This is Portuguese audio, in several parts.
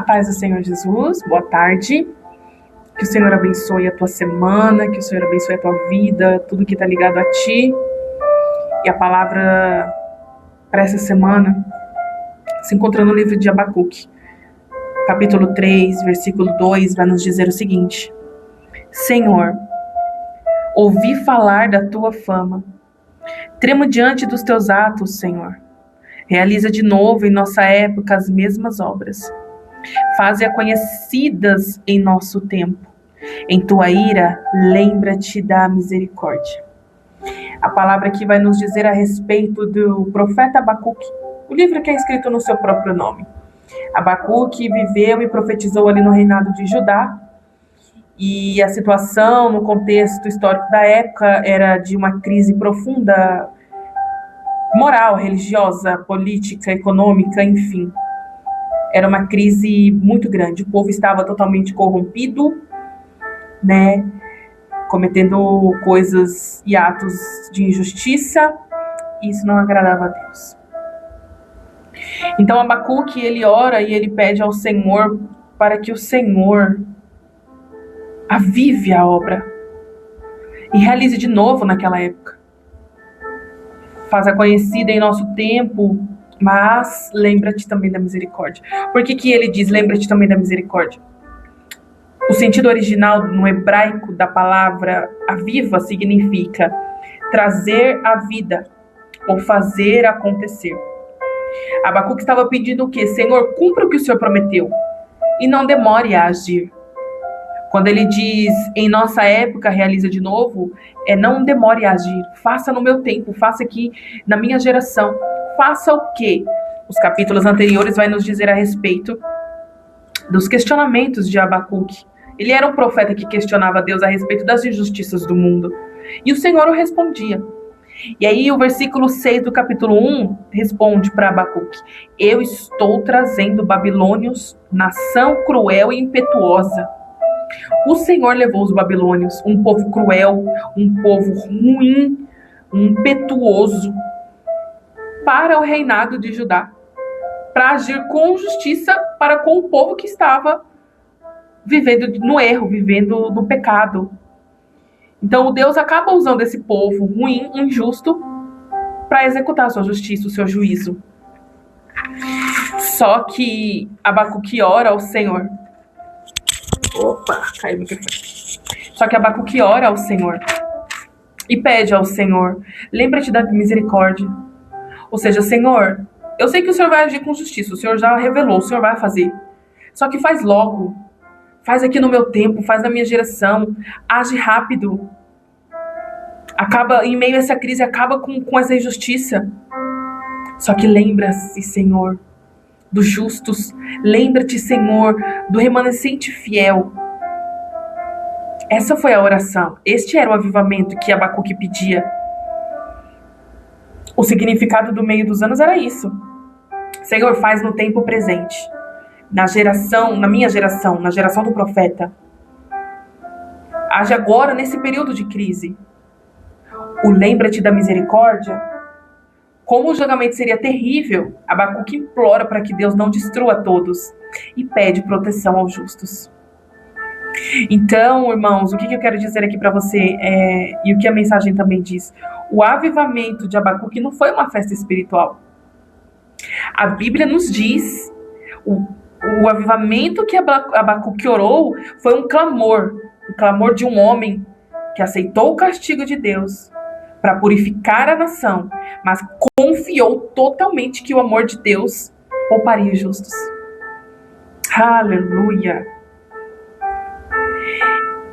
paz do Senhor Jesus, boa tarde. Que o Senhor abençoe a tua semana, que o Senhor abençoe a tua vida, tudo que está ligado a ti. E a palavra para essa semana se encontra no livro de Abacuque, capítulo 3, versículo 2, vai nos dizer o seguinte: Senhor, ouvi falar da tua fama, tremo diante dos teus atos, Senhor. Realiza de novo em nossa época as mesmas obras. Faze-a conhecidas em nosso tempo. Em tua ira, lembra-te da misericórdia. A palavra aqui vai nos dizer a respeito do profeta Abacuque, o livro que é escrito no seu próprio nome. Abacuque viveu e profetizou ali no reinado de Judá, e a situação no contexto histórico da época era de uma crise profunda, moral, religiosa, política, econômica, enfim. Era uma crise muito grande. O povo estava totalmente corrompido, né? Cometendo coisas e atos de injustiça. E isso não agradava a Deus. Então Abacuque, ele ora e ele pede ao Senhor para que o Senhor avive a obra e realize de novo naquela época. Faça conhecida em nosso tempo, mas lembra-te também da misericórdia. Por que ele diz lembra-te também da misericórdia? O sentido original no hebraico da palavra aviva significa trazer à vida ou fazer acontecer. Abacuque estava pedindo o quê? Senhor, cumpra o que o Senhor prometeu e não demore a agir. Quando ele diz, em nossa época, realiza de novo, não demore a agir. Faça no meu tempo, faça aqui na minha geração. Faça o quê? Os capítulos anteriores vai nos dizer a respeito dos questionamentos de Abacuque. Ele era um profeta que questionava Deus a respeito das injustiças do mundo. E o Senhor o respondia. E aí o versículo 6 do capítulo 1 responde para Abacuque: Eu estou trazendo babilônios, nação cruel e impetuosa. O Senhor levou os babilônios, um povo cruel, um povo ruim, impetuoso, para o reinado de Judá, para agir com justiça para com o povo que estava vivendo no erro, vivendo no pecado. Então Deus acaba usando esse povo ruim, injusto, para executar a sua justiça, o seu juízo. Só que Abacuque ora ao Senhor. Opa, caiu o microfone. Só que Abacuque ora ao Senhor e pede ao Senhor, lembra-te da misericórdia. Ou seja, Senhor, eu sei que o Senhor vai agir com justiça, o Senhor já revelou, o Senhor vai fazer. Só que faz logo, faz aqui no meu tempo, faz na minha geração, age rápido. Acaba, em meio a essa crise, acaba com essa injustiça. Só que lembra-se, Senhor, dos justos, lembra-te, Senhor, do remanescente fiel. Essa foi a oração, este era o avivamento que Abacuque pedia. O significado do meio dos anos era isso: Senhor, faz no tempo presente, na geração, na minha geração, na geração do profeta. Age agora nesse período de crise. O lembra-te da misericórdia. Como o julgamento seria terrível, Abacuque implora para que Deus não destrua todos e pede proteção aos justos. Então, irmãos, o que eu quero dizer aqui para você, e o que a mensagem também diz, o avivamento de Abacuque não foi uma festa espiritual. A Bíblia nos diz, o avivamento que Abacuque orou foi um clamor de um homem que aceitou o castigo de Deus para purificar a nação, mas confiou totalmente que o amor de Deus pouparia os justos. Aleluia!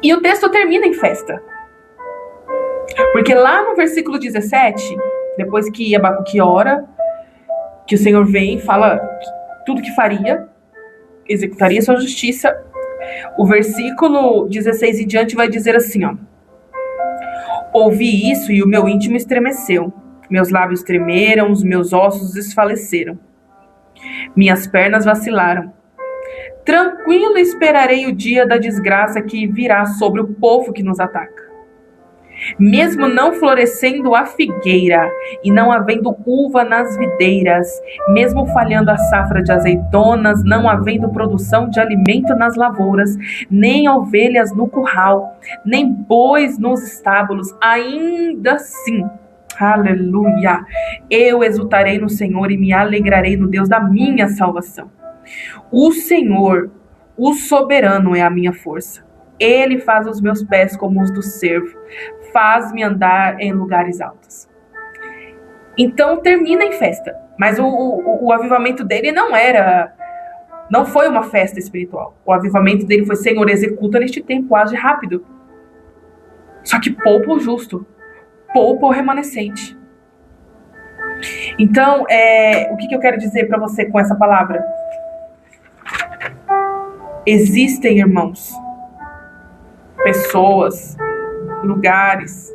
E o texto termina em festa. Porque lá no versículo 17, depois que Abacuque ora, que o Senhor vem e fala tudo que faria, executaria sua justiça, o versículo 16 em diante vai dizer assim, ó: Ouvi isso e o meu íntimo estremeceu. Meus lábios tremeram, os meus ossos desfaleceram. Minhas pernas vacilaram. Tranquilo esperarei o dia da desgraça que virá sobre o povo que nos ataca. Mesmo não florescendo a figueira e não havendo uva nas videiras, mesmo falhando a safra de azeitonas, não havendo produção de alimento nas lavouras, nem ovelhas no curral, nem bois nos estábulos, ainda assim, aleluia, eu exultarei no Senhor e me alegrarei no Deus da minha salvação. O Senhor, o soberano, é a minha força. Ele faz os meus pés como os do cervo, faz-me andar em lugares altos. Então termina em festa, mas o avivamento dele não foi uma festa espiritual. O avivamento dele foi: Senhor, executa neste tempo, age rápido. Só que poupa o justo, poupa o remanescente. Então, o que eu quero dizer para você com essa palavra? Existem, irmãos, pessoas, lugares,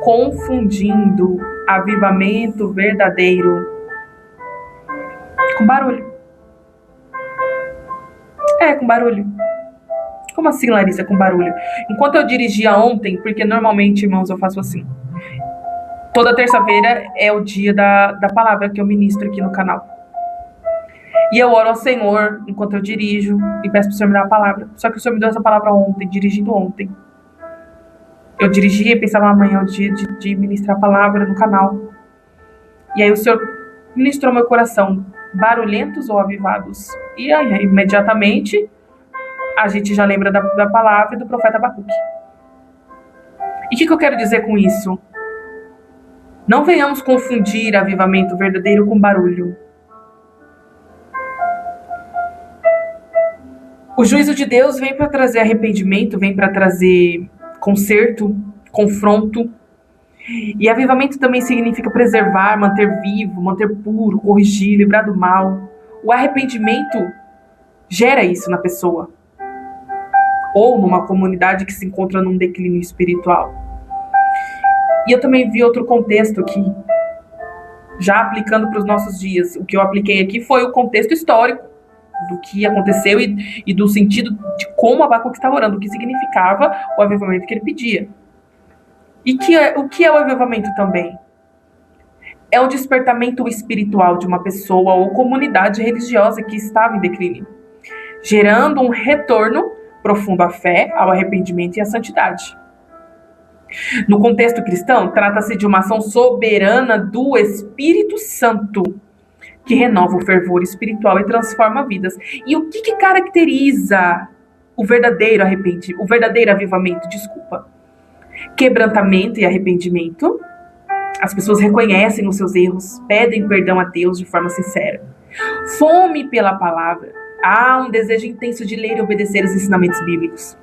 confundindo avivamento verdadeiro com barulho. Com barulho. Como assim, Larissa, com barulho? Enquanto eu dirigia ontem, porque normalmente, irmãos, eu faço assim. Toda terça-feira é o dia da palavra que eu ministro aqui no canal. E eu oro ao Senhor enquanto eu dirijo e peço para o Senhor me dar a palavra. Só que o Senhor me deu essa palavra ontem, dirigindo ontem. Eu dirigia e pensava: amanhã é o dia de ministrar a palavra no canal. E aí o Senhor ministrou meu coração: barulhentos ou avivados? E aí, imediatamente, a gente já lembra da palavra e do profeta Abacuque. E o que eu quero dizer com isso? Não venhamos confundir avivamento verdadeiro com barulho. O juízo de Deus vem para trazer arrependimento, vem para trazer conserto, confronto. E avivamento também significa preservar, manter vivo, manter puro, corrigir, livrar do mal. O arrependimento gera isso na pessoa. Ou numa comunidade que se encontra num declínio espiritual. E eu também vi outro contexto aqui, já aplicando para os nossos dias. O que eu apliquei aqui foi o contexto histórico do que aconteceu e do sentido de como Abacuque estava orando, o que significava o avivamento que ele pedia. E o que é o avivamento também? É o despertamento espiritual de uma pessoa ou comunidade religiosa que estava em declínio, gerando um retorno profundo à fé, ao arrependimento e à santidade. No contexto cristão, trata-se de uma ação soberana do Espírito Santo, que renova o fervor espiritual e transforma vidas. E o que caracteriza o verdadeiro avivamento? Quebrantamento e arrependimento. As pessoas reconhecem os seus erros, pedem perdão a Deus de forma sincera. Fome pela palavra. Há um desejo intenso de ler e obedecer os ensinamentos bíblicos.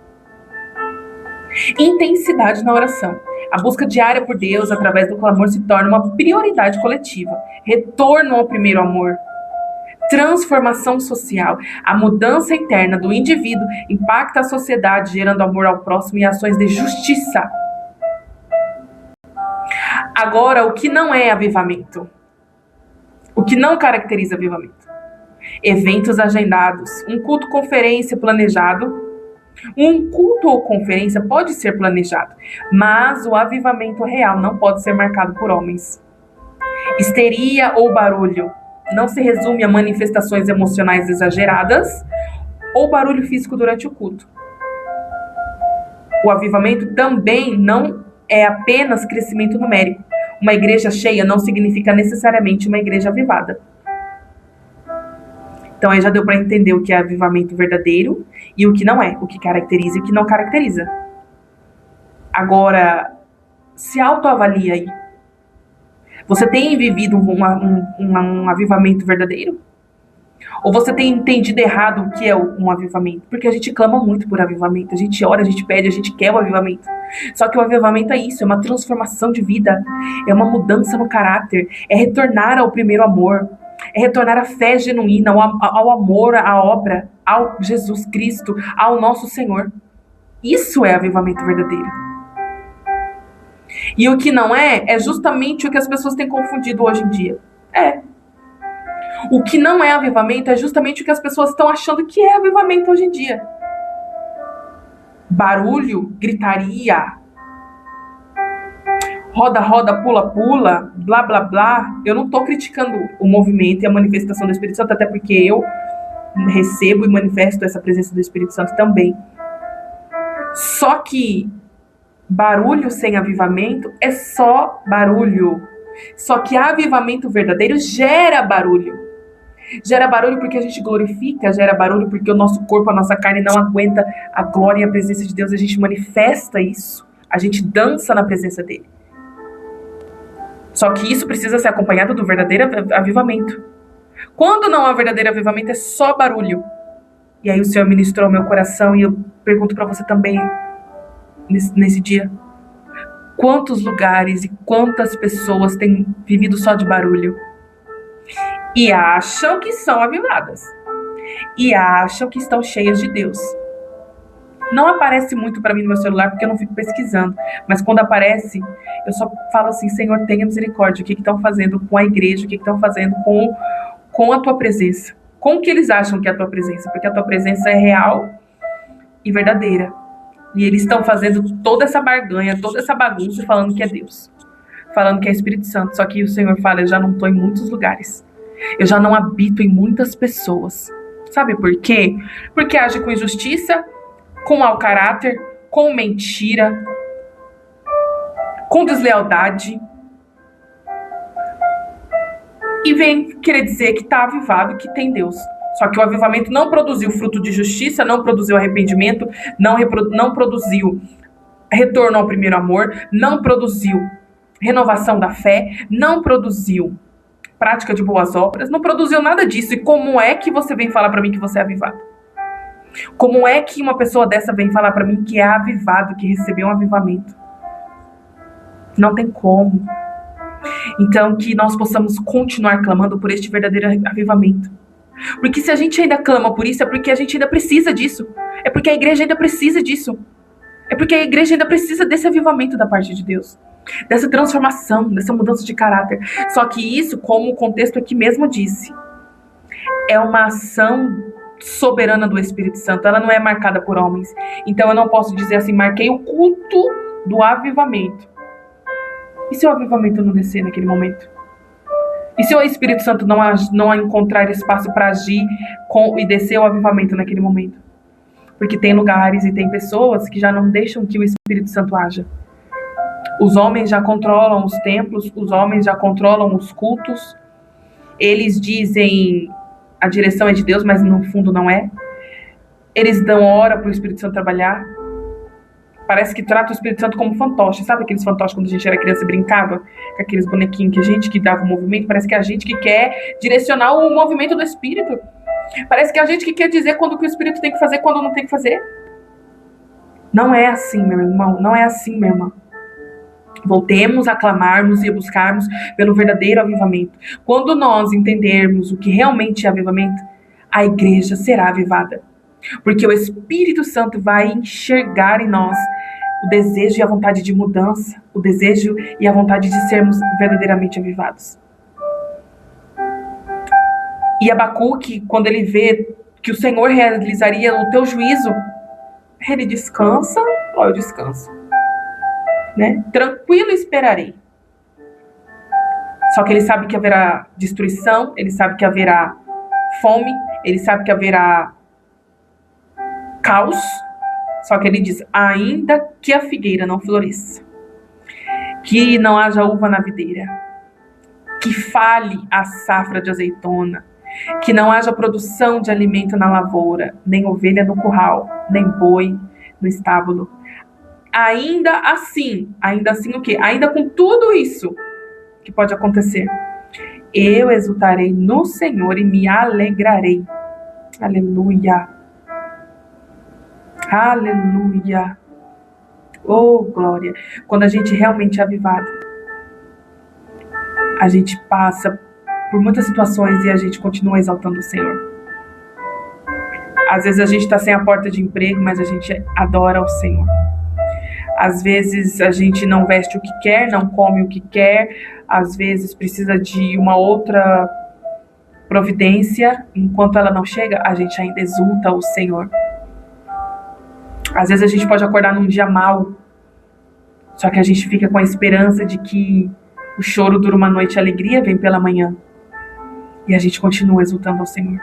Intensidade na oração. A busca diária por Deus através do clamor se torna uma prioridade coletiva. Retorno ao primeiro amor. Transformação social. A mudança interna do indivíduo impacta a sociedade, gerando amor ao próximo e ações de justiça. Agora, o que não é avivamento? O que não caracteriza avivamento? Eventos agendados, um culto conferência planejado. Um culto ou conferência pode ser planejado, mas o avivamento real não pode ser marcado por homens. Histeria ou barulho não se resume a manifestações emocionais exageradas ou barulho físico durante o culto. O avivamento também não é apenas crescimento numérico. Uma igreja cheia não significa necessariamente uma igreja avivada. Então aí já deu para entender o que é avivamento verdadeiro e o que não é, o que caracteriza e o que não caracteriza. Agora, se autoavalia aí. Você tem vivido um avivamento verdadeiro? Ou você tem entendido errado o que é um avivamento? Porque a gente clama muito por avivamento, a gente ora, a gente pede, a gente quer o avivamento. Só que o avivamento é isso, é uma transformação de vida, é uma mudança no caráter, é retornar ao primeiro amor. É retornar à fé genuína, ao amor, à obra, ao Jesus Cristo, ao nosso Senhor. Isso é avivamento verdadeiro. E o que não é justamente o que as pessoas têm confundido hoje em dia. O que não é avivamento é justamente o que as pessoas estão achando que é avivamento hoje em dia. Barulho, gritaria, roda, roda, pula, pula, blá, blá, blá. Eu não estou criticando o movimento e a manifestação do Espírito Santo, até porque eu recebo e manifesto essa presença do Espírito Santo também. Só que barulho sem avivamento é só barulho. Só que avivamento verdadeiro gera barulho. Gera barulho porque a gente glorifica, gera barulho porque o nosso corpo, a nossa carne não aguenta a glória e a presença de Deus. A gente manifesta isso. A gente dança na presença dele. Só que isso precisa ser acompanhado do verdadeiro avivamento. Quando não há verdadeiro avivamento, é só barulho. E aí o Senhor ministrou ao meu coração e eu pergunto para você também, nesse dia. Quantos lugares e quantas pessoas têm vivido só de barulho? E acham que são avivadas. E acham que estão cheias de Deus. Não aparece muito para mim no meu celular porque eu não fico pesquisando. Mas quando aparece, eu só falo assim, Senhor, tenha misericórdia. O que estão fazendo com a igreja? O que estão fazendo com a tua presença? Com o que eles acham que é a tua presença? Porque a tua presença é real e verdadeira. E eles estão fazendo toda essa barganha, toda essa bagunça, falando que é Deus. Falando que é Espírito Santo. Só que o Senhor fala, eu já não estou em muitos lugares. Eu já não habito em muitas pessoas. Sabe por quê? Porque age com injustiça, com mau caráter, com mentira, com deslealdade. E vem querer dizer que está avivado, que tem Deus. Só que o avivamento não produziu fruto de justiça, não produziu arrependimento, não produziu retorno ao primeiro amor, não produziu renovação da fé, não produziu prática de boas obras, não produziu nada disso. E como é que você vem falar para mim que você é avivado? Como é que uma pessoa dessa vem falar para mim que é avivado, que recebeu um avivamento? Não tem como. Então, que nós possamos continuar clamando por este verdadeiro avivamento. Porque se a gente ainda clama por isso, é porque a gente ainda precisa disso. É porque a igreja ainda precisa disso. É porque a igreja ainda precisa desse avivamento da parte de Deus. Dessa transformação, dessa mudança de caráter. Só que isso, como o contexto aqui mesmo disse, é uma ação soberana do Espírito Santo. Ela não é marcada por homens. Então eu não posso dizer assim, marquei o culto do avivamento. E se o avivamento não descer naquele momento? E se o Espírito Santo não encontrar espaço para agir e descer o avivamento naquele momento? Porque tem lugares e tem pessoas que já não deixam que o Espírito Santo haja. Os homens já controlam os templos, os homens já controlam os cultos. Eles dizem a direção é de Deus, mas no fundo não é. Eles dão hora para o Espírito Santo trabalhar. Parece que trata o Espírito Santo como fantoche. Sabe aqueles fantoches quando a gente era criança e brincava? Com aqueles bonequinhos que a gente que dava o movimento. Parece que é a gente que quer direcionar o movimento do Espírito. Parece que é a gente que quer dizer quando que o Espírito tem que fazer, quando não tem que fazer. Não é assim, meu irmão. Não é assim, minha irmã. Voltemos a clamarmos e a buscarmos pelo verdadeiro avivamento. Quando nós entendermos o que realmente é avivamento, a igreja será avivada. Porque o Espírito Santo vai enxergar em nós o desejo e a vontade de mudança, o desejo e a vontade de sermos verdadeiramente avivados. E Abacuque, quando ele vê que o Senhor realizaria o teu juízo, ele descansa, ó, eu descanso. Né? Tranquilo esperarei. Só que ele sabe que haverá destruição, ele sabe que haverá fome, ele sabe que haverá caos. Só que ele diz, ainda que a figueira não floresça, que não haja uva na videira, que fale a safra de azeitona, que não haja produção de alimento na lavoura, nem ovelha no curral, nem boi no estábulo. Ainda assim o quê? Ainda com tudo isso que pode acontecer, eu exultarei no Senhor e me alegrarei. Aleluia. Aleluia. Oh, glória. Quando a gente realmente é avivado, a gente passa por muitas situações e a gente continua exaltando o Senhor. Às vezes a gente está sem a porta de emprego, mas a gente adora o Senhor. Às vezes a gente não veste o que quer, não come o que quer, às vezes precisa de uma outra providência, enquanto ela não chega, a gente ainda exulta o Senhor. Às vezes a gente pode acordar num dia mau, Só que a gente fica com a esperança de que o choro dura uma noite e a alegria vem pela manhã. E a gente continua exultando ao Senhor.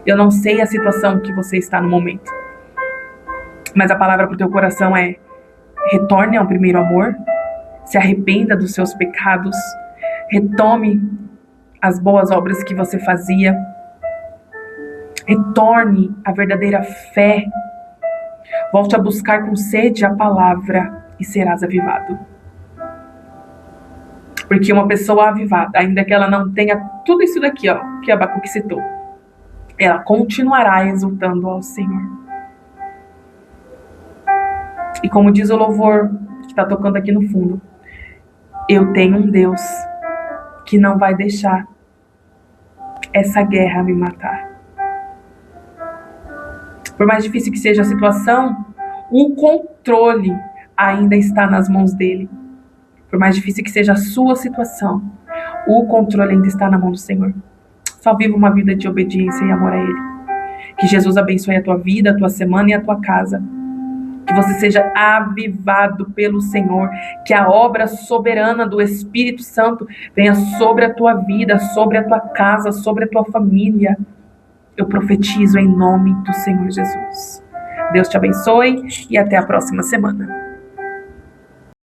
Eu não sei a situação que você está no momento, mas a palavra para o teu coração é: retorne ao primeiro amor, se arrependa dos seus pecados, retome as boas obras que você fazia, retorne à verdadeira fé, volte a buscar com sede a palavra e serás avivado. Porque uma pessoa avivada, ainda que ela não tenha tudo isso daqui, que Abacuque citou, ela continuará exultando ao Senhor. E como diz o louvor que está tocando aqui no fundo, eu tenho um Deus que não vai deixar essa guerra me matar. Por mais difícil que seja a situação, o controle ainda está nas mãos dele. Por mais difícil que seja a sua situação, o controle ainda está na mão do Senhor. Só viva uma vida de obediência e amor a Ele. Que Jesus abençoe a tua vida, a tua semana e a tua casa. Que você seja avivado pelo Senhor. Que a obra soberana do Espírito Santo venha sobre a tua vida, sobre a tua casa, sobre a tua família. Eu profetizo em nome do Senhor Jesus. Deus te abençoe e até a próxima semana.